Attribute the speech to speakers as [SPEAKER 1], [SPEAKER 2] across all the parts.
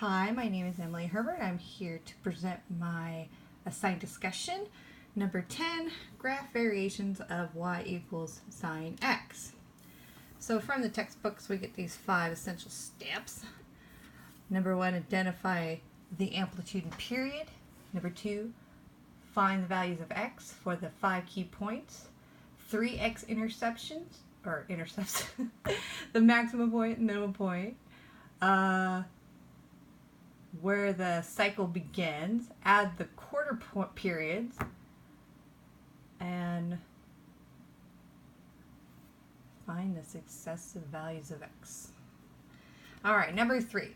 [SPEAKER 1] Hi, my name is Emily Herbert. I'm here to present my assigned discussion, number 10, graph variations of y equals sine x. So from the textbooks we get these 5 essential steps. Number 1, identify the amplitude and period. Number 2, find the values of x for the 5 key points. 3 x-intercepts, the maximum point and minimum point. Where the cycle begins, add the quarter periods, and find the successive values of x. Alright, number 3.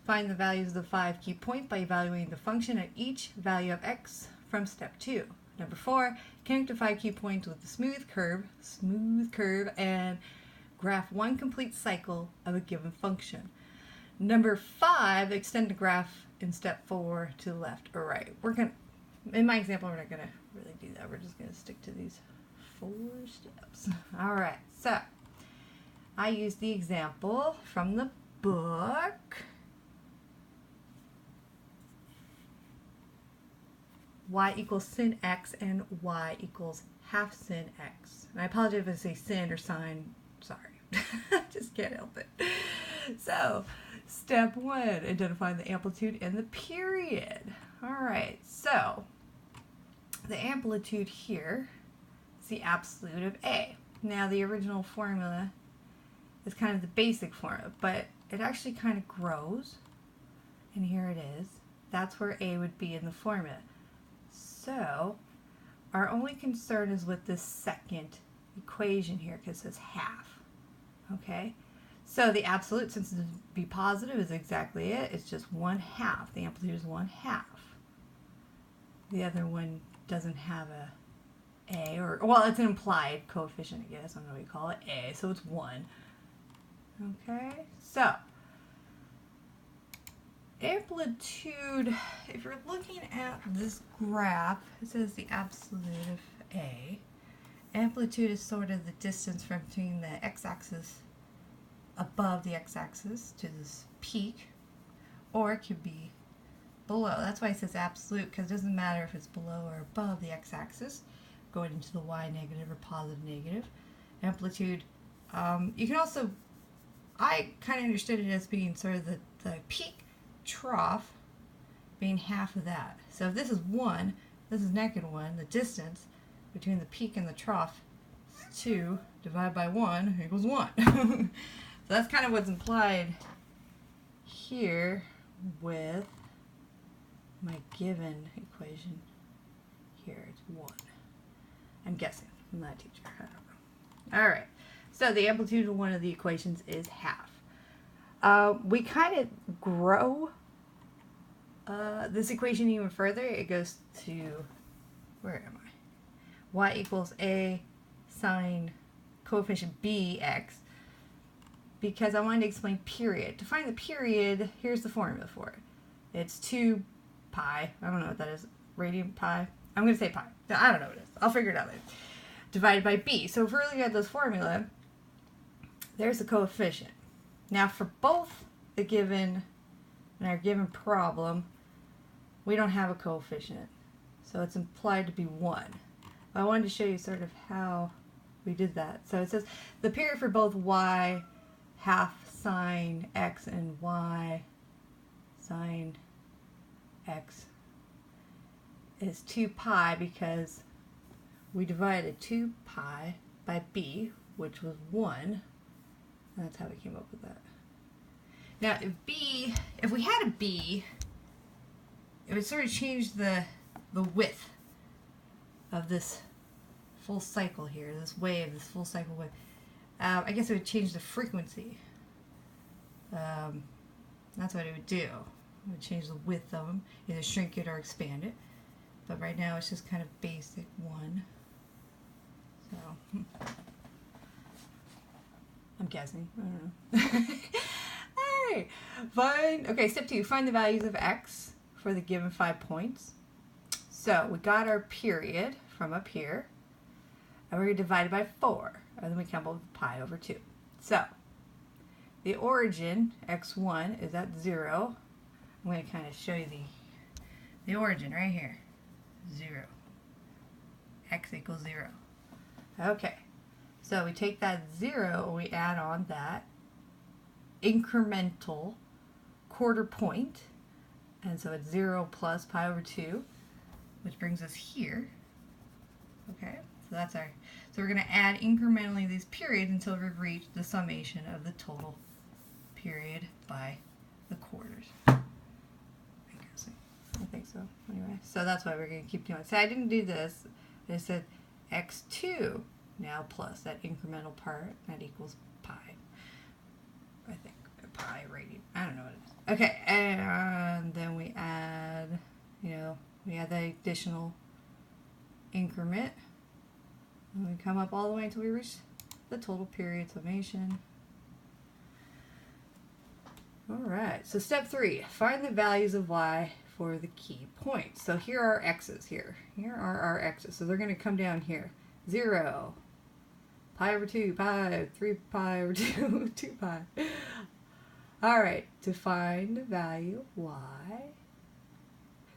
[SPEAKER 1] Find the values of the 5 key points by evaluating the function at each value of x from step 2. Number 4. Connect the 5 key points with a smooth curve, and graph one complete cycle of a given function. Number 5, extend the graph in step 4 to the left or right. In my example, we're not going to really do that. We're just going to stick to these 4 steps. All right, so I use the example from the book. Y equals sin x and y equals half sin x. And I apologize if I say sin or sine. Sorry. Just can't help it. So, step 1, identify the amplitude and the period. Alright, so the amplitude here is the absolute of A. Now the original formula is kind of the basic formula, but it actually kind of grows. And here it is. That's where A would be in the formula. So our only concern is with this second equation here because it says half. Okay? So the absolute, since it's be positive, is exactly it. It's just 1/2. The amplitude is 1/2. The other one doesn't have a or well, it's an implied coefficient, I guess. I don't know what you call it. A, so it's 1. Okay, so amplitude, if you're looking at this graph, it says the absolute of A. Amplitude is sort of the distance from between the x-axis above the x-axis to this peak, or it could be below. That's why it says absolute, because it doesn't matter if it's below or above the x-axis, going into the y negative or positive negative. Amplitude, you can also, I kind of understood it as being sort of the peak trough being half of that. So if this is 1, this is -1, the distance between the peak and the trough is 2 divided by 1 equals 1. So that's kind of what's implied here with my given equation here. It's 1. I'm guessing. I'm not a teacher. I don't know. Alright. So the amplitude of one of the equations is half. We kind of grow this equation even further. It goes to, where am I? Y equals A sine coefficient B x, because I wanted to explain period. To find the period, here's the formula for it. It's 2 pi, I don't know what that is, radian pi. I'm going to say pi. I don't know what it is. I'll figure it out later. Divided by B. So if we're looking at this formula, there's the coefficient. Now for both the given and our given problem, we don't have a coefficient. So it's implied to be 1. I wanted to show you sort of how we did that. So it says the period for both y half sine x and y sine x is 2 pi because we divided 2 pi by b, which was 1. And that's how we came up with that. Now, if we had a b, it would sort of change the width of this full cycle here, this wave, this full cycle wave. I guess it would change the frequency. That's what it would do. It would change the width of them, either shrink it or expand it. But right now it's just kind of basic 1. So I'm guessing. I don't know. Alright. Fine. Okay, step 2. Find the values of x for the given 5 points. So we got our period from up here. And we're going to divide it by 4. And then we come up with pi over 2. So the origin, x1, is at 0. I'm going to kind of show you the origin right here. 0. X equals 0. Okay, so we take that 0 and we add on that incremental quarter point, and so it's 0 plus pi over 2, which brings us here. Okay, so that's our, so we're going to add incrementally these periods until we've reached the summation of the total period by the quarters. I think so. Anyway, so that's why we're going to keep doing it. So I didn't do this. I said x2 now plus that incremental part, that equals pi. I think pi radian. I don't know what it is. Okay, and then we add, we add the additional increment. And we come up all the way until we reach the total period summation. Alright, so step 3, find the values of y for the key points. So here are x's here. Here are our x's. So they're going to come down here. 0, pi over 2, pi, 3 pi over 2, 2 pi. Alright, to find the value of y.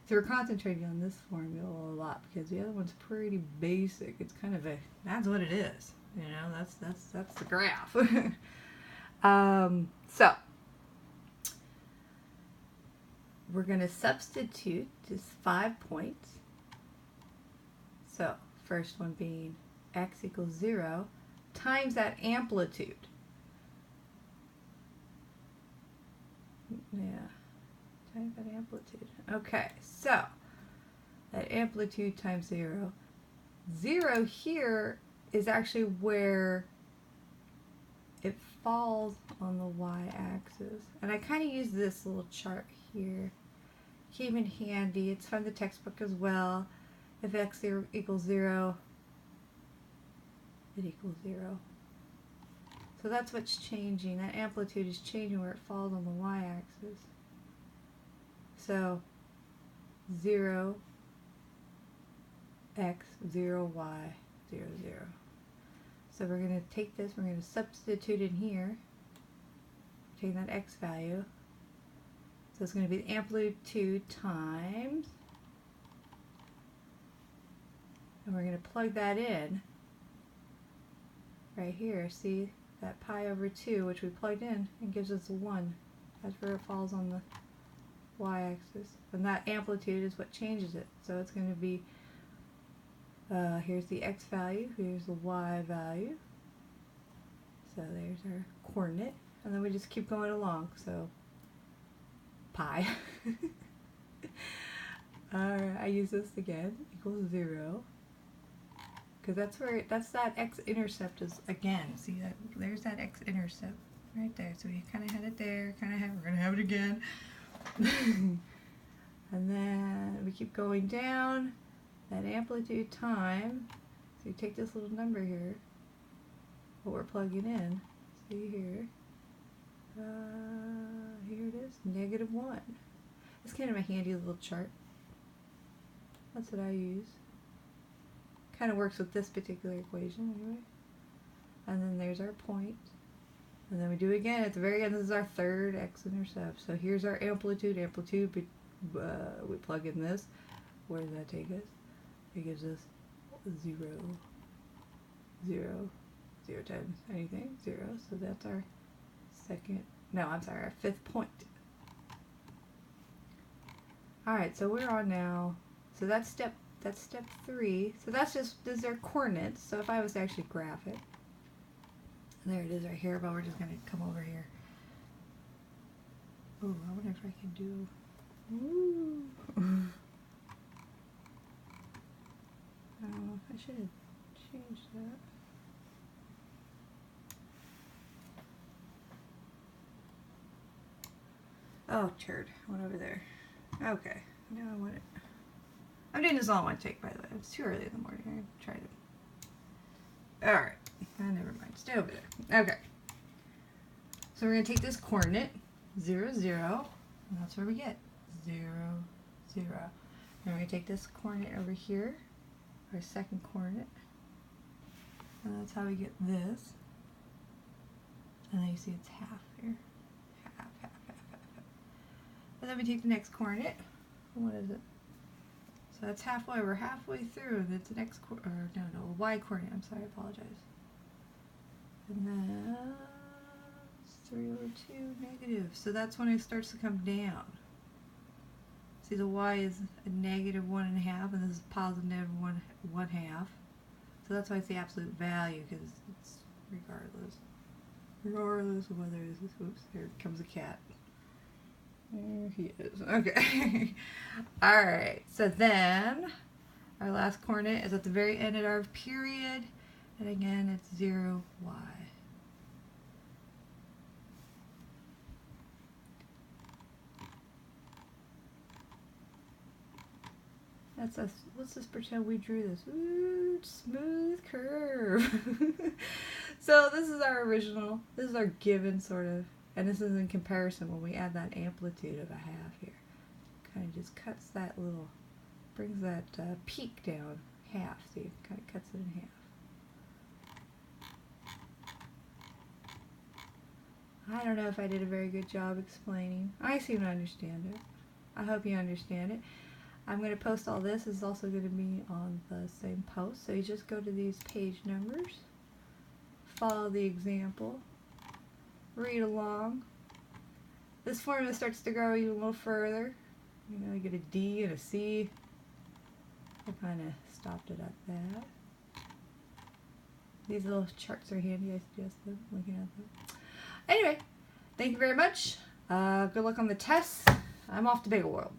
[SPEAKER 1] So we're concentrating on this formula a lot because the other one's pretty basic. It's kind of that's what it is. That's the graph. So we're going to substitute just 5 points. So first one being x equals 0 times that amplitude. Yeah, times that amplitude. Okay, so that amplitude times 0. 0 here is actually where it falls on the y-axis. And I kind of use this little chart here. Came in handy. It's from the textbook as well. If x equals 0, it equals 0. So that's what's changing. That amplitude is changing where it falls on the y-axis. So 0, x, 0, y, 0, 0. So we're going to take this, we're going to substitute in here, take that x value. So it's going to be the amplitude times, and we're going to plug that in right here. See that pi over 2, which we plugged in, and gives us 1. That's where it falls on the y-axis. And that amplitude is what changes it. So it's going to be, here's the x value, here's the y value. So there's our coordinate. And then we just keep going along. So pi. Alright, I use this again, equals 0. Because that's where, that's that x-intercept is, again, see that, there's that x-intercept right there. So we kind of had it there, we're going to have it again. And then we keep going down, that amplitude time, so you take this little number here, what we're plugging in, see here, here it is, -1. It's kind of a handy little chart. That's what I use. Kind of works with this particular equation anyway. And then there's our point. And then we do it again at the very end. This is our third x-intercept. So here's our amplitude. We plug in this. Where does that take us? It gives us 0, 0, 0 times anything, 0. So that's our our 5th point. Alright, so we're on now. So that's step 3. So this is our coordinates. So if I was to actually graph it, there it is right here, but we're just going to come over here. Oh, I wonder if I can do... Ooh. Oh, I should have changed that. Oh, turd. Went over there. Okay. Now I want it. I'm doing this all in one take, by the way. It's too early in the morning. I tried it. Alright. Never mind. Stay over there. Okay. So we're going to take this coordinate, 0, 0, and that's where we get 0, 0. And we're going to take this coordinate over here, our second coordinate, and that's how we get this. And then you see it's half here. Half. And then then we take the next coordinate. What is it? So that's halfway. We're halfway through. That's the next or no, y coordinate. I'm sorry, I apologize. And then 3/2 negative. So that's when it starts to come down. See, the y is a negative 1.5, and this is positive one half. So that's why it's the absolute value, because it's regardless of whether it's, oops, there comes a cat. There he is. Okay. Alright, so then our last coordinate is at the very end of our period, and again it's 0, y. Let's just pretend we drew this. Ooh, smooth curve. So this is our original, this is our given sort of, and this is in comparison when we add that amplitude of a half here. Kind of just cuts that little, brings that peak down half. See, it kind of cuts it in half. I don't know if I did a very good job explaining. I seem to understand it. I hope you understand it. I'm going to post all this. It's also going to be on the same post. So you just go to these page numbers, follow the example, read along. This formula starts to grow even a little further. You know, you get a D and a C. I kind of stopped it at that. These little charts are handy. I suggest them, looking at them. Anyway, thank you very much. Good luck on the tests. I'm off to Bagel World.